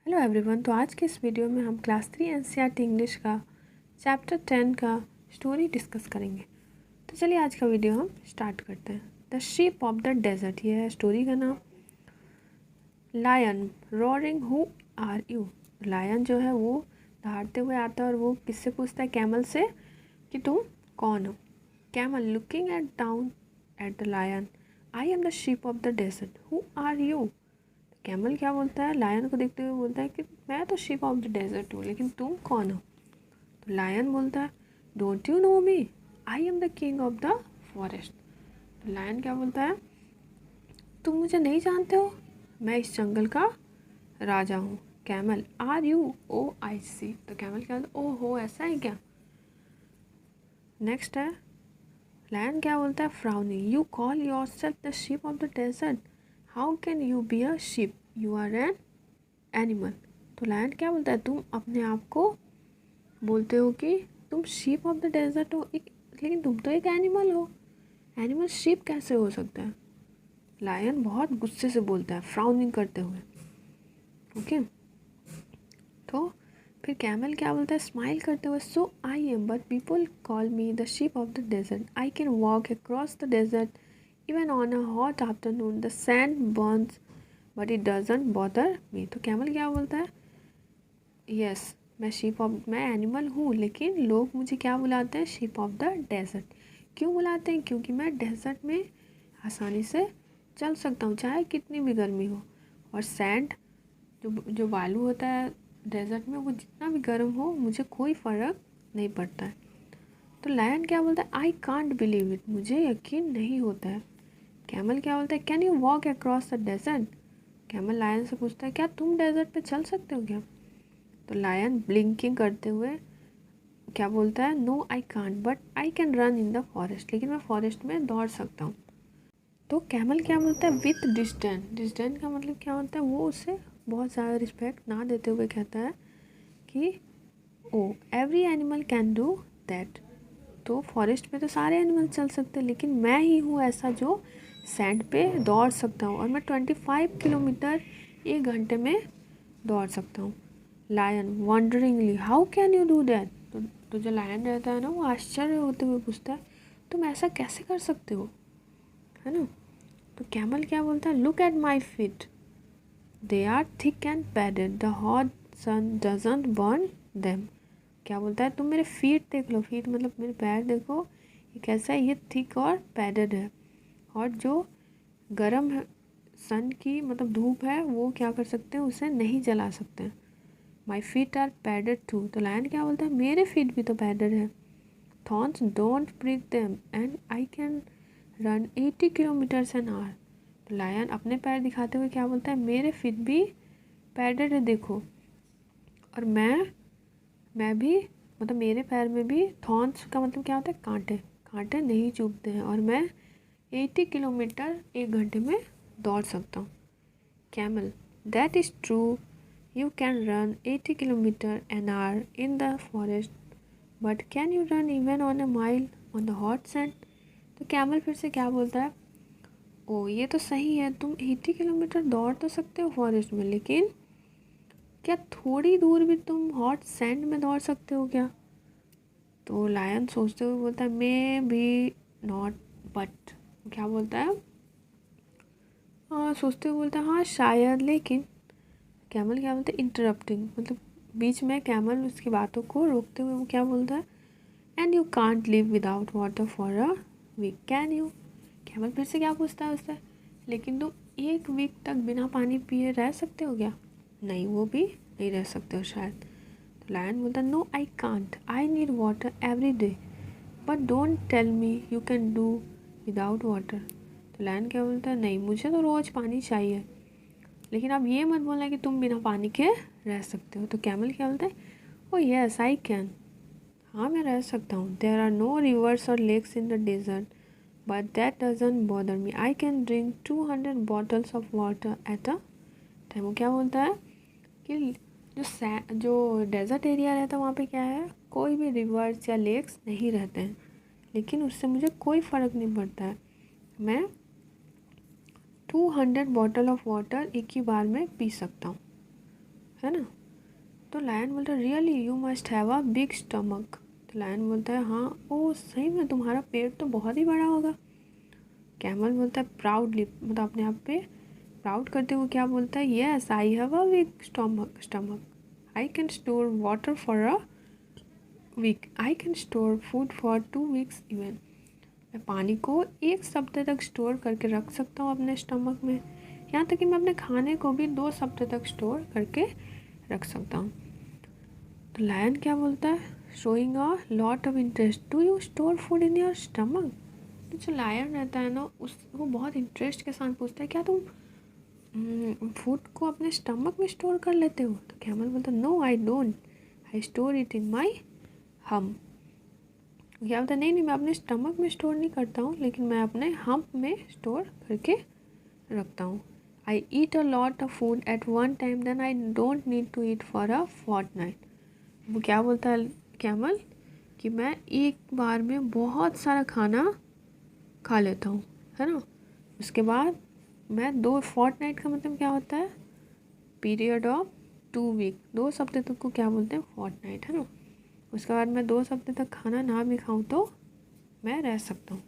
Hello everyone. तो आज के इस वीडियो में हम क्लास 3 एनसीईआरटी इंग्लिश का चैप्टर 10 का स्टोरी डिस्कस करेंगे। तो चलिए आज का वीडियो हम स्टार्ट करते हैं। The sheep of the desert, ये है स्टोरी का नाम। Lion roaring who are you. Lion जो है वो दहाड़ते हुए आता है और वो किससे पूछता है? कैमल से कि तुम कौन हो। Camel looking at down at the lion, I am the sheep of the desert, who are you. Camel क्या बोलता है? लायन को देखते हुए बोलता है कि मैं तो शिप ऑफ द डेजर्ट हूँ, लेकिन तुम कौन हो? तो लायन बोलता है don't you know me, I am the king of the forest. तो लायन क्या बोलता है? तुम मुझे नहीं जानते हो, मैं इस जंगल का राजा हूँ। कैमल आर यू ओ आई सी। तो कैमल क्या बोलता है? ओ हो, ऐसा है क्या। नेक्स्ट है लायन क्या बोलता है? Frowning, you call yourself the ship of the desert, how can you be a ship, you are an animal. तो लायन क्या बोलता है? तुम अपने आप को बोलते हो कि तुम शीप ऑफ द डेजर्ट हो, लेकिन तुम तो एक एनिमल हो। एनिमल शीप कैसे हो सकता है? लायन बहुत गुस्से से बोलता है, फ्राउनिंग करते हुए। ओके, तो फिर कैमल क्या बोलता है स्माइल करते हुए? So I am, but people call me the sheep of the desert, I can walk across the desert even on a hot afternoon, the sand burns but it doesn't bother me. तो camel क्या बोलता है? Yes, मैं animal हूँ, लेकिन लोग मुझे क्या बुलाते हैं? Ship of the desert. क्यों बुलाते हैं? क्योंकि मैं डेजर्ट में आसानी से चल सकता हूँ, चाहे कितनी भी गर्मी हो। और सैंड जो जो बालू होता है डेजर्ट में, वो जितना भी गर्म हो मुझे कोई फ़र्क नहीं पड़ता है। तो लायन क्या बोलता है? आई कांट बिलीव इट, मुझे यकीन नहीं होता है। कैमल क्या बोलता है? Can you walk across the desert. Camel lion से पूछता है क्या तुम डेजर्ट पे चल सकते हो क्या? तो लायन ब्लिंकिंग करते हुए क्या बोलता है? No I can't, but I can run in the forest, लेकिन मैं फॉरेस्ट में दौड़ सकता हूँ। तो कैमल क्या बोलता है? With disdain. डिस्डेन का मतलब क्या होता है? वो उसे बहुत ज़्यादा रिस्पेक्ट ना देते हुए कहता है कि oh every animal can do that. तो फॉरेस्ट में तो सारे एनिमल चल सकते हैं, लेकिन मैं ही हूँ ऐसा जो सैंड पे दौड़ सकता हूँ, और मैं 25 किलोमीटर 1 घंटे में दौड़ सकता हूँ। Lion wonderingly, how can you do that. तो जो लायन रहता है ना, वो आश्चर्य होते हुए पूछता है तुम ऐसा कैसे कर सकते हो, है ना। तो कैमल क्या बोलता है? Look at my feet, they are thick and padded, the hot sun doesn't burn them. क्या बोलता है? तुम मेरे फीट देख लो। फीट मतलब मेरे पैर देखो, ये कैसा है? ये थिक और पैडेड है, और जो गर्म है सन की मतलब धूप है, वो क्या कर सकते हैं? उसे नहीं जला सकते हैं। My feet are padded too. तो लायन क्या बोलता है? मेरे फीट भी तो पैडेड है। Thorns don't prick them and I can run 80 kilometres an hour. तो लायन अपने पैर दिखाते हुए क्या बोलता है? मेरे फीट भी पैडेड है, देखो। और मैं भी मतलब मेरे पैर में भी थॉर्न्स का मतलब क्या होता है? कांटे। कांटे नहीं चुभते हैं, और मैं 80 किलोमीटर 1 घंटे में दौड़ सकता हूँ। Camel that is true, you can run 80 kilometers an hour in the forest, but can you run even on a mile on the hot sand? तो कैमल फिर से क्या बोलता है? ओ ये तो सही है, तुम 80 किलोमीटर दौड़ तो सकते हो फॉरेस्ट में, लेकिन क्या थोड़ी दूर भी तुम हॉट सैंड में दौड़ सकते हो क्या? तो लायन सोचते हुए बोलता है मे बी नॉट, बट क्या बोलता है? हाँ, सोचते हुए बोलता है हाँ शायद, लेकिन। कैमल क्या बोलता है? इंटरप्टिंग, मतलब बीच में कैमल उसकी बातों को रोकते हुए वो क्या बोलता है? And you can't live without water for a week, can you. Camel फिर से क्या पूछता है उससे? लेकिन तुम 1 वीक तक बिना पानी पिए रह सकते हो क्या? नहीं, वो भी नहीं रह सकते हो शायद। तो लायन बोलता है no I can't, I need water every day, but don't tell me you can do without water. तो लायन क्या बोलता है? नहीं, मुझे तो रोज़ पानी चाहिए, लेकिन अब ये मत बोलना कि तुम बिना पानी के रह सकते हो। तो कैमल क्या बोलता है? ओ यस आई कैन, हाँ मैं रह सकता हूँ। देयर आर नो रिवर्स और lakes in the desert, but that doesn't bother me, I can drink 200 bottles of water at a time. वो क्या बोलता है कि जो डेजर्ट एरिया रहता है वहाँ पे क्या है? कोई भी रिवर्स या लेक्स नहीं रहते हैं, लेकिन उससे मुझे कोई फ़र्क नहीं पड़ता है। मैं 200 बॉटल ऑफ वाटर एक ही बार में पी सकता हूँ। है ना। तो लायन बोलता है really you must have a big stomach. तो लायन बोलता है हाँ, ओ सही में तुम्हारा पेट तो बहुत ही बड़ा होगा। कैमल बोलता है प्राउडली, मतलब अपने आप पे प्राउड करते हुए क्या बोलता है, yes I have a big stomach I can store water for a week, I can store food for 2 weeks even. मैं पानी को 1 सप्ताह तक स्टोर करके रख सकता हूँ अपने स्टमक में, यहाँ तक कि मैं अपने खाने को भी 2 सप्ताह तक स्टोर करके रख सकता हूँ। तो लायन क्या बोलता है, showing a lot of interest, do you store food in your stomach. तो जो लायन रहता है ना, उस वो बहुत इंटरेस्ट के साथ पूछता है क्या तुम फूड को अपने स्टमक में स्टोर कर लेते हो। तो कैमल बोलता है no I don't, I store it in my hump. क्या बोलता है नहीं नहीं, मैं अपने स्टमक में स्टोर नहीं करता हूँ, लेकिन मैं अपने हम्प में स्टोर करके रखता हूँ। I eat a lot of food at one time then I don't need to eat for a fortnight. वो क्या बोलता है कैमल कि मैं एक बार में बहुत सारा खाना खा लेता हूँ, है ना। उसके बाद मैं 2 fortnight का मतलब क्या होता है, पीरियड ऑफ 2 week, 2 सप्ताह तक को क्या बोलते हैं, फॉर्टनाइट, है ना। उसके बाद मैं 2 सप्ताह तक खाना ना भी खाऊँ तो मैं रह सकता हूँ।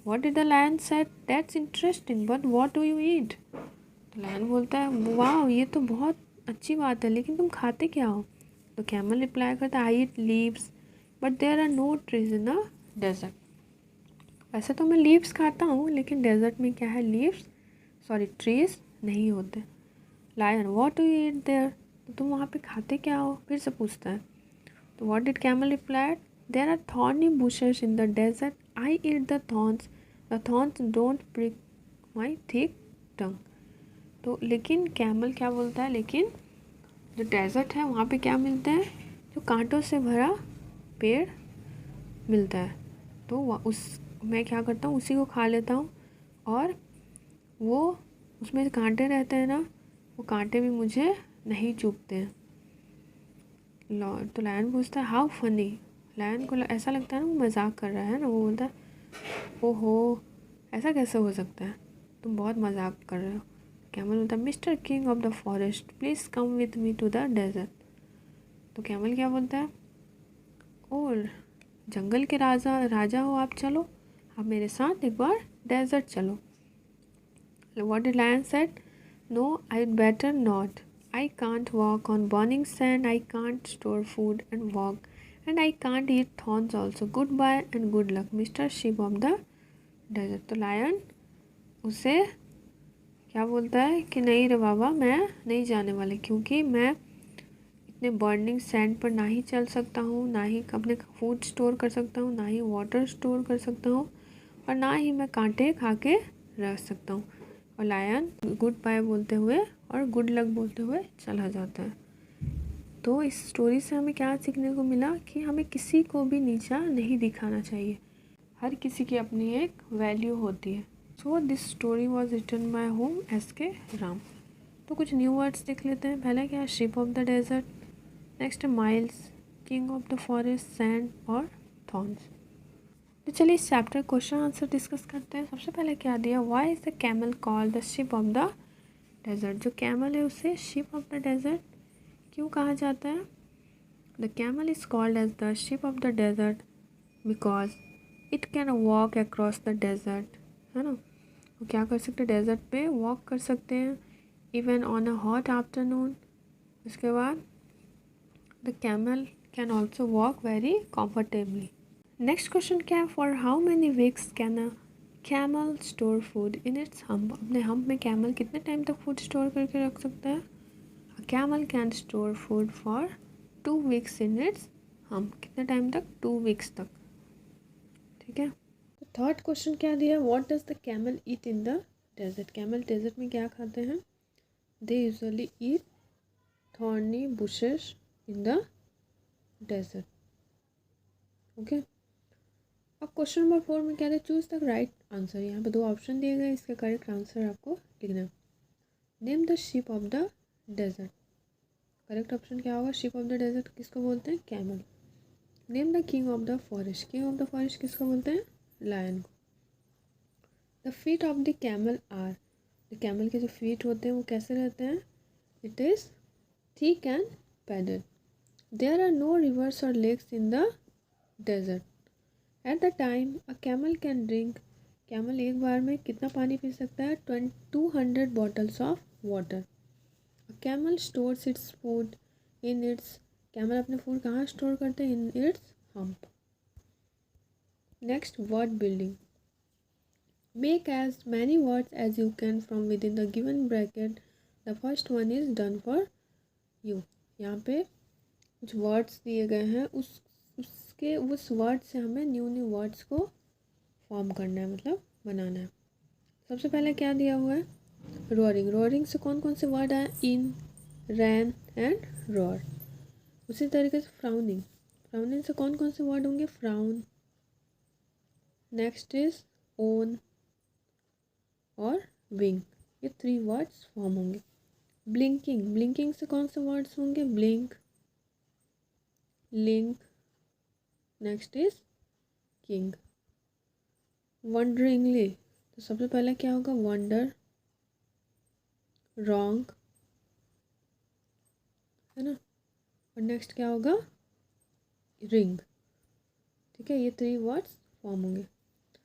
What did the lion said, that's interesting but what do you eat. तो लायन बोलता है वाह ये तो बहुत अच्छी बात है, लेकिन तुम खाते क्या हो। तो कैमल रिप्लाई करता है I eat leaves but there are no trees in a desert. वैसे तो मैं लीव्स खाता हूँ, लेकिन डेजर्ट में क्या है, लीव्स सॉरी ट्रीज नहीं होते। Lion what do you eat there, तो तुम वहाँ पे खाते क्या हो, फिर से पूछता है। तो what did camel replied, there are thorny bushes in the desert, I eat the thorns don't prick my thick tongue. तो लेकिन कैमल क्या बोलता है, लेकिन जो डेजर्ट है वहाँ पे क्या मिलता है, जो कांटों से भरा पेड़ मिलता है। तो उस मैं क्या करता हूँ, उसी को खा लेता हूँ, और वो उसमें जो कांटे रहते हैं ना, वो कांटे भी मुझे नहीं चुभते हैं। तो लायन पूछता है हाउ फनी, लायन को ऐसा लगता है ना वो मजाक कर रहा है ना, वो बोलता है ओहो ऐसा कैसे हो सकता है, तुम बहुत मजाक कर रहे हो। कैमल बोलता है mister king of the forest please come with me to the desert. तो कैमल क्या बोलता है, और जंगल के राजा राजा हो आप, चलो आप मेरे साथ एक बार डेजर्ट चलो। What did lion said? No, I'd better not. I can't walk on burning sand, I can't store food and walk, and I can't eat thorns also. Goodbye and good luck, Mr. Sheep of the desert. तो lion उसे क्या बोलता है कि नहीं रे बाबा, मैं नहीं जाने वाले, क्योंकि मैं इतने बर्निंग सैंड पर ना ही चल सकता हूँ, ना ही अपने फूड स्टोर कर सकता हूँ, ना ही वाटर स्टोर कर सकता हूँ, और ना ही मैं कांटे खा के रह सकता हूँ। और लायन गुड बाय बोलते हुए और गुड लक बोलते हुए चला जाता है। तो इस स्टोरी से हमें क्या सीखने को मिला कि हमें किसी को भी नीचा नहीं दिखाना चाहिए, हर किसी की अपनी एक वैल्यू होती है। So this story was written by home SK Ram. तो कुछ न्यू वर्ड्स देख लेते हैं। पहला क्या है, ship of the desert, next है miles, king of the forest, sand और थॉर्न्स। तो चलिए इस चैप्टर क्वेश्चन आंसर डिस्कस करते हैं। सबसे पहले क्या दिया, why is the camel called the ship of the desert. जो कैमल है उसे शिप ऑफ द डेजर्ट क्यों कहा जाता है। The camel is called as the ship of the desert because it can walk across the desert, है ना। वो क्या कर सकते हैं, डेजर्ट पे वॉक कर सकते हैं, even on a hot afternoon. उसके बाद the camel can also walk very comfortably. Next question क्या है, for how many weeks can a camel store food in its hump. अपने हम्प में कैमल कितने टाइम तक फूड स्टोर करके रख सकता है। A camel can store food for 2 weeks in its hump. कितने टाइम तक, 2 weeks तक, ठीक है। तो थर्ड क्वेश्चन क्या दिया, what does the camel eat in the desert. Camel desert में क्या खाते हैं, they usually eat thorny bushes in the desert, okay. अब क्वेश्चन नंबर 4 में क्या है, चूज द राइट आंसर। यहाँ पे 2 ऑप्शन दिए गए, इसका करेक्ट आंसर आपको लिखना है। Name the ship of the desert, correct option क्या होगा, शिप ऑफ द डेजर्ट किसको बोलते हैं, camel. Name the king of the forest, king of the forest किसको बोलते हैं, लायन को। The feet of the camel are, the camel के जो फीट होते हैं वो कैसे रहते हैं, it is he can paddle. There are no rivers or lakes in the desert. At the time a camel can drink, camel एक बार में कितना पानी पी सकता है? 200 bottles of water. A camel stores its food in its, camel अपने food कहाँ store करते हैं? In its hump. Next, word building. Make as many words as you can from within the given bracket. The first one is done for you. यहाँ पे कुछ words दिए गए हैं, उसके उस वर्ड से हमें न्यू वर्ड्स को फॉर्म करना है, मतलब बनाना है. सबसे पहले क्या दिया हुआ है? रोअरिंग. रोअरिंग से कौन कौन से वर्ड आए? इन, रैन एंड रोअर. उसी तरीके से फ्राउनिंग. फ्राउनिंग से कौन कौन से वर्ड होंगे? फ्राउन. नेक्स्ट इज ओन और विंग. ये 3 वर्ड्स फॉर्म होंगे. ब्लिंकिंग. ब्लिंकिंग से कौन से वर्ड्स होंगे? Blink, link. Next is king. Wonderingly, तो सबसे पहले क्या होगा? वंडर, रॉन्ग, है ना. और नेक्स्ट क्या होगा? रिंग. ठीक है, ये 3 वर्ड्स फॉर्म होंगे.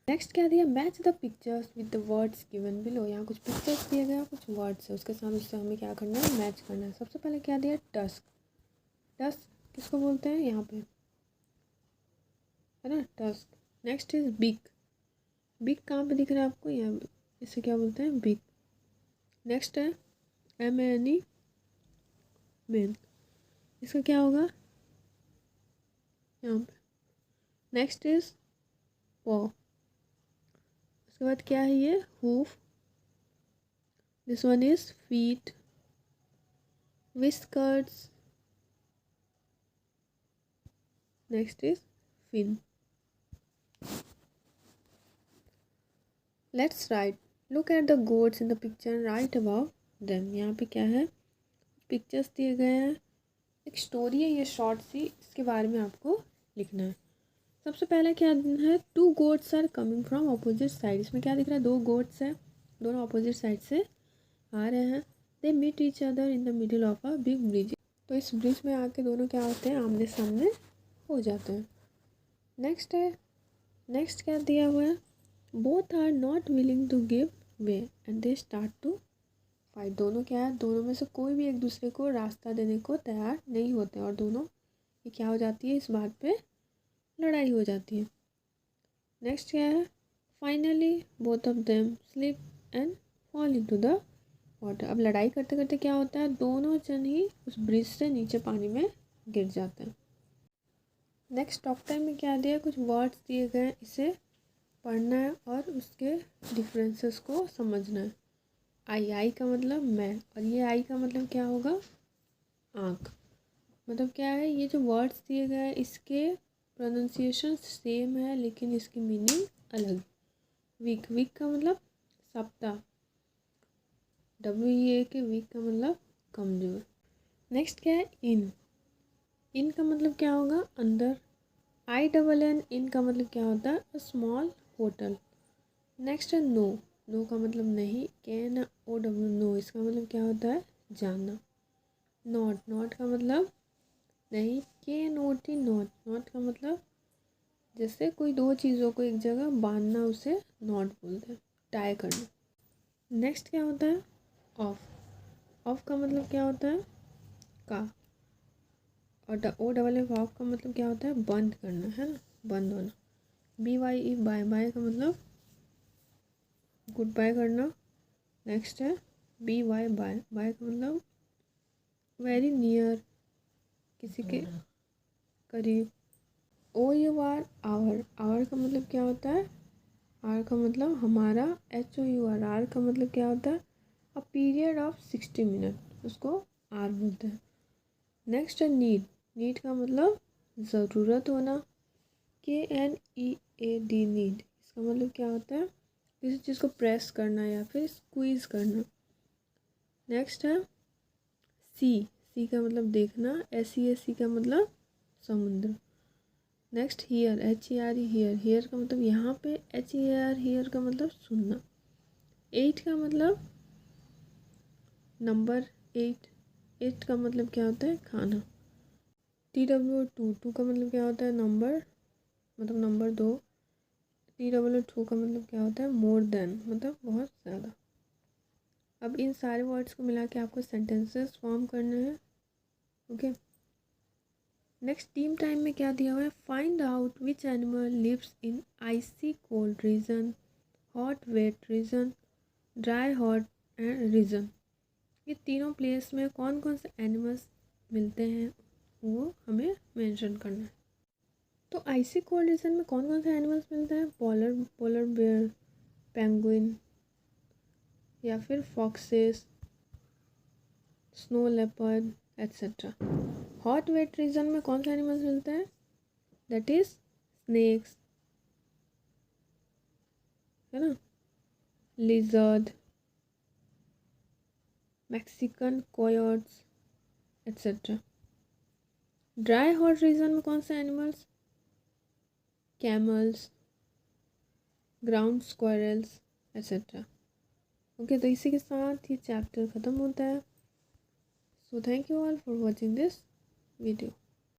नेक्स्ट क्या दिया? Match the pictures with the words given below. यहाँ कुछ पिक्चर्स दिए गए, कुछ वर्ड्स है, उसके साथ उससे हमें क्या करना है? मैच करना है. सबसे पहले क्या दिया? डस्क. डस्क किसको बोलते हैं? यहाँ पे है ना, dusk. Next is big. Big कहाँ पे दिख रहा है आपको? यहाँ पे. इसे क्या बोलते हैं? बिग. नेक्स्ट है MANE, मैन. इसका क्या होगा? यहाँ पे. नेक्स्ट इज पॉ. उसके बाद क्या है? ये hoof. This one is feet. whiskers. Next is fin. Let's write. Look at the goats in the picture and write about them. यहाँ पे क्या है? पिक्चर्स दिए गए हैं, एक स्टोरी है ये शॉर्ट सी, इसके बारे में आपको लिखना है. सबसे पहला क्या है? 2 goats are coming from opposite side. इसमें क्या दिख रहा है? 2 गोट्स है, दोनों अपोजिट साइड से आ रहे हैं. They meet each other in the middle of a big bridge. तो इस ब्रिज में आके दोनों क्या होते हैं? आमने सामने हो जाते हैं. नेक्स्ट है, नेक्स्ट क्या दिया हुआ है? Both are not willing to give way and they start to fight. दोनों क्या है? दोनों में से कोई भी एक दूसरे को रास्ता देने को तैयार नहीं होते और दोनों ये क्या हो जाती है? इस बात पे लड़ाई हो जाती है. नेक्स्ट क्या है? Finally both of them slip and fall into the water. अब लड़ाई करते करते क्या होता है? दोनों जन ही उस ब्रिज से नीचे पानी में गिर जाते हैं. नेक्स्ट टॉक टाइम में क्या दिया? कुछ वर्ड्स दिए गए हैं, इसे पढ़ना है और उसके डिफरेंसेस को समझना है. आई का मतलब मैं, और ये आई का मतलब क्या होगा? आँख. मतलब क्या है? ये जो वर्ड्स दिए गए हैं इसके प्रोनाउंसिएशन सेम है लेकिन इसकी मीनिंग अलग. वीक. वीक का मतलब सप्ताह. WEA के वीक का मतलब कमजोर. नेक्स्ट क्या है? इन. इन का मतलब क्या होगा? अंदर. INN इन का मतलब क्या होता है? A small hotel. नेक्स्ट है नो. नो का मतलब नहीं. KNOW नो, इसका मतलब क्या होता है? जानना. नॉट. नॉट का मतलब नहीं. KNOT not. नॉट का मतलब जैसे कोई 2 चीज़ों को एक जगह बांधना, उसे नॉट बोलते हैं. टाई करना. नेक्स्ट क्या होता है? ऑफ. ऑफ का मतलब क्या होता है? का. और OFF ऑफ का मतलब क्या होता है? बंद करना, है ना, बंद होना. BYE bye. बाय का मतलब गुड बाय करना. नेक्स्ट है BY बाय. बाय का मतलब वेरी नियर, किसी के करीब. OUR our. आवर का मतलब क्या होता है? आर का मतलब हमारा. HOUR. आर का मतलब क्या होता है? अ पीरियड ऑफ 60 मिनट, उसको आर बोलते हैं. नेक्स्ट है नीड. नीड का मतलब ज़रूरत होना. KNEAD need. इसका मतलब क्या होता है? किसी चीज़ को प्रेस करना या फिर स्क्वीज़ करना. नेक्स्ट है सी. सी का मतलब देखना. SEA का मतलब समुद्र. Next here. HERE here. Here का मतलब यहाँ पे. HER हियर का मतलब सुनना. 8 का मतलब नंबर 8. इट का मतलब क्या होता है? खाना। TW2 का मतलब क्या होता है? नंबर, मतलब नंबर 2। TW2 का मतलब क्या होता है? मोर देन, मतलब बहुत ज़्यादा। अब इन सारे वर्ड्स को मिला के आपको सेंटेंसेस फॉर्म करने हैं। ओके, नेक्स्ट टीम टाइम में क्या दिया हुआ है? Find out which animal lives in icy cold region, hot wet region, dry hot and region. ये तीनों प्लेस में कौन कौन से एनिमल्स मिलते हैं वो हमें मेंशन करना है। तो आइसी कोल्ड रीजन में कौन कौन से एनिमल्स मिलते हैं? पोलर बेयर, पेंगुइन, या फिर foxes, snow leopard etcetera. Hot wet region में कौन से एनिमल्स मिलते हैं? दैट इज स्नेक्स, है ना, lizard, Mexican coyotes etcetera. Dry hot region में कौन से animals? Camels, ground squirrels etcetera. Okay, तो इसी के साथ ये चैप्टर ख़त्म होता है। So thank you all for watching this video.